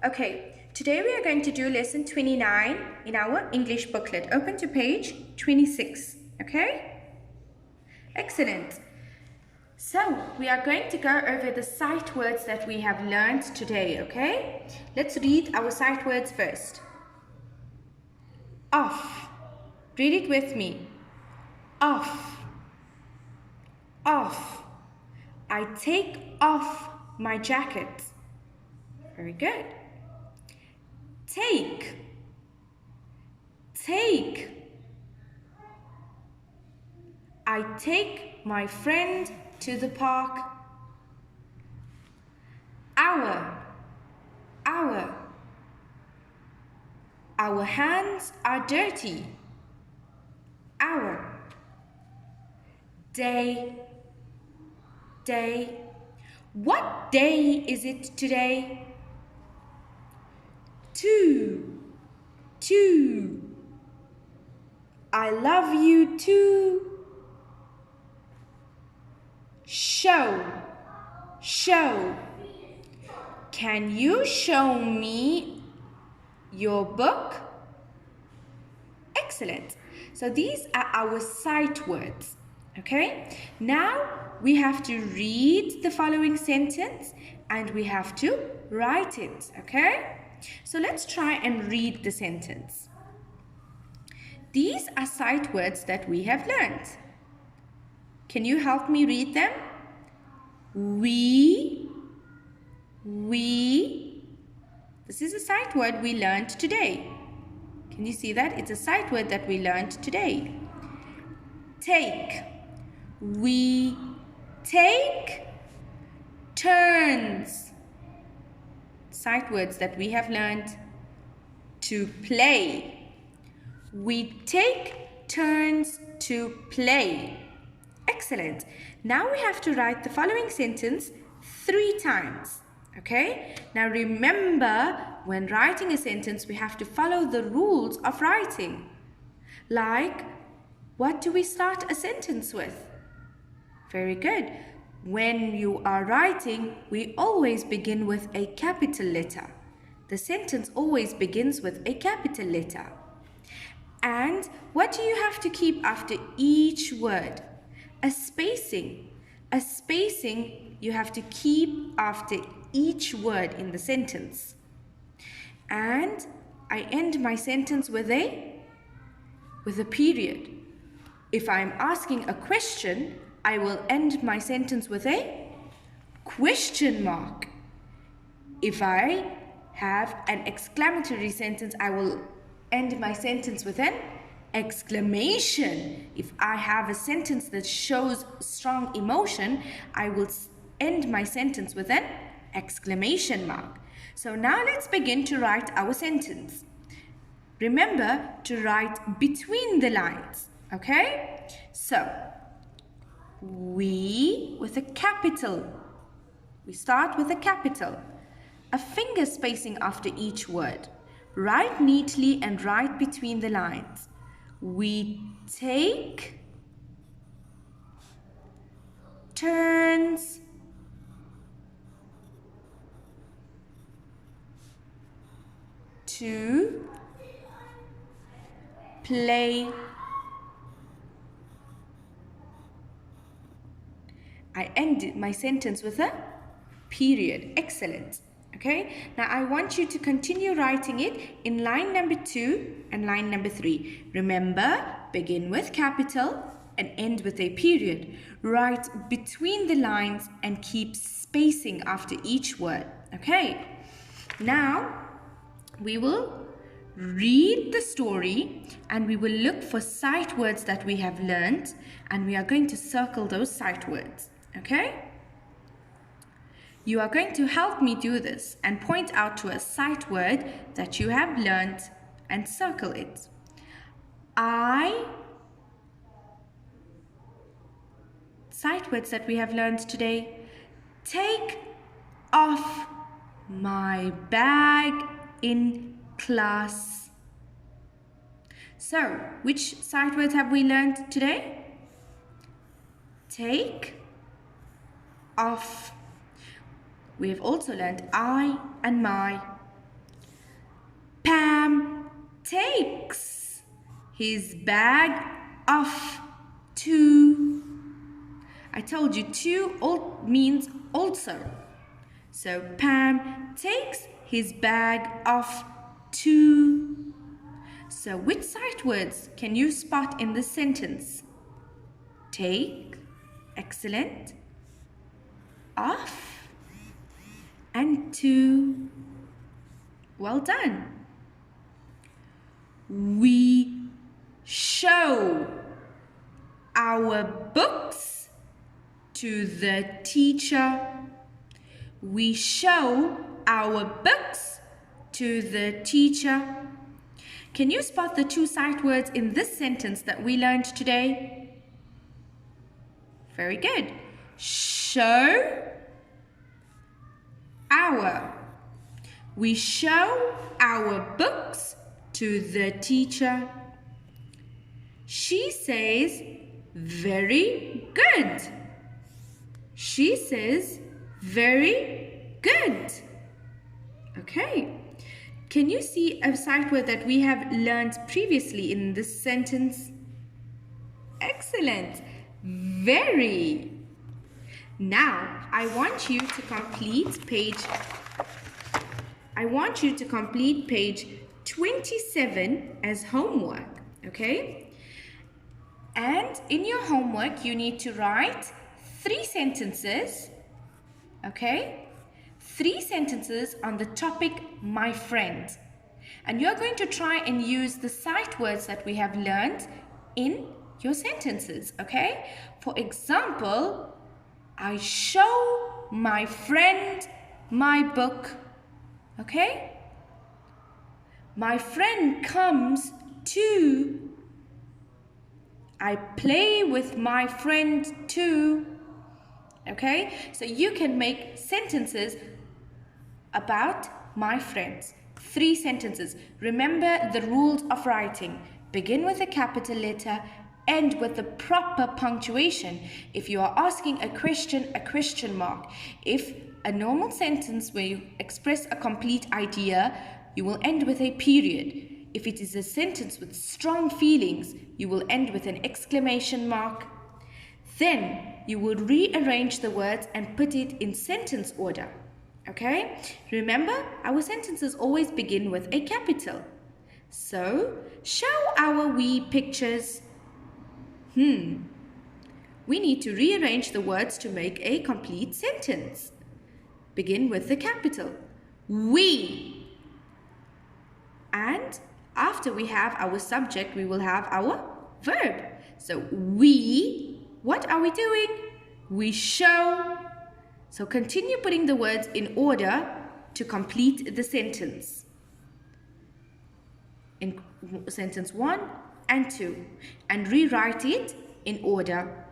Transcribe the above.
Okay, today we are going to do lesson 29 in our English booklet. Open to page 26, okay? Excellent. So, we are going to go over the sight words that we have learned today, okay? Let's read our sight words first. Off. Read it with me. Off. Off. I take off my jacket. Very good. Take. Take. I take my friend to the park. Our. Our hands are dirty. Our. Day. Day. What day is it today? Two. I love you too. Show. Can you show me your book? Excellent. So these are our sight words. Okay? Now we have to read the following sentence and we have to write it. Okay? So let's try and read the sentence. These are sight words that we have learned. Can you help me read them? We. This is a sight word we learned today. Can you see that? It's a sight word that we learned today. Take. We take turns. Sight words that we have learned. To play. We take turns to play. Excellent. Now we have to write the following sentence 3 times. Okay? Now remember, when writing a sentence, we have to follow the rules of writing. Like, what do we start a sentence with? Very good. When you are writing, we always begin with a capital letter. The sentence always begins with a capital letter. And what do you have to keep after each word? A spacing. A spacing you have to keep after each word in the sentence. And I end my sentence with a period. If I'm asking a question, I will end my sentence with a question mark. If I have an exclamatory sentence, I will end my sentence with an exclamation. If I have a sentence that shows strong emotion, I will end my sentence with an exclamation mark. So now let's begin to write our sentence. Remember to write between the lines, okay? So, we with a capital. We start with a capital. A finger spacing after each word. Write neatly and write between the lines. We take turns to play. I ended my sentence with a period. Excellent. Okay, now I want you to continue writing it in line number 2 and line number 3. Remember, begin with capital and end with a period. Write between the lines and keep spacing after each word. Okay, now we will read the story and we will look for sight words that we have learned and we are going to circle those sight words. Okay? You are going to help me do this and point out to a sight word that you have learned and circle it. Sight words that we have learned today. Take off my bag in class. So, which sight words have we learned today? Take off. We have also learned I and my. Pam takes his bag off to. I told you to means also. So Pam takes his bag off to. So which sight words can you spot in this sentence? Take, excellent, off, and to. Well done. We show our books to the teacher. We show our books to the teacher. Can you spot the two sight words in this sentence that we learned today? Very good. Show, our. We show our books to the teacher. She says, very good. She says, very good. Okay. Can you see a sight word that we have learned previously in this sentence? Excellent. Very. Now, I want you to complete page 27 as homework, okay? And in your homework, you need to write 3 sentences, okay? 3 sentences on the topic, my friend. And you're going to try and use the sight words that we have learned in your sentences, okay? For example, I show my friend my book, okay? My friend comes to. I play with my friend too. Okay? So you can make sentences about my friends. 3 sentences. Remember the rules of writing. Begin with a capital letter, end with the proper punctuation. If you are asking a question mark. If a normal sentence where you express a complete idea, you will end with a period. If it is a sentence with strong feelings, you will end with an exclamation mark. Then you will rearrange the words and put it in sentence order. Okay? Remember, our sentences always begin with a capital. So, show our wee pictures. We need to rearrange the words to make a complete sentence. Begin with the capital. We. And after we have our subject, we will have our verb. So we, what are we doing? We show. So continue putting the words in order to complete the sentence. In sentence 1 and 2. And rewrite it in order.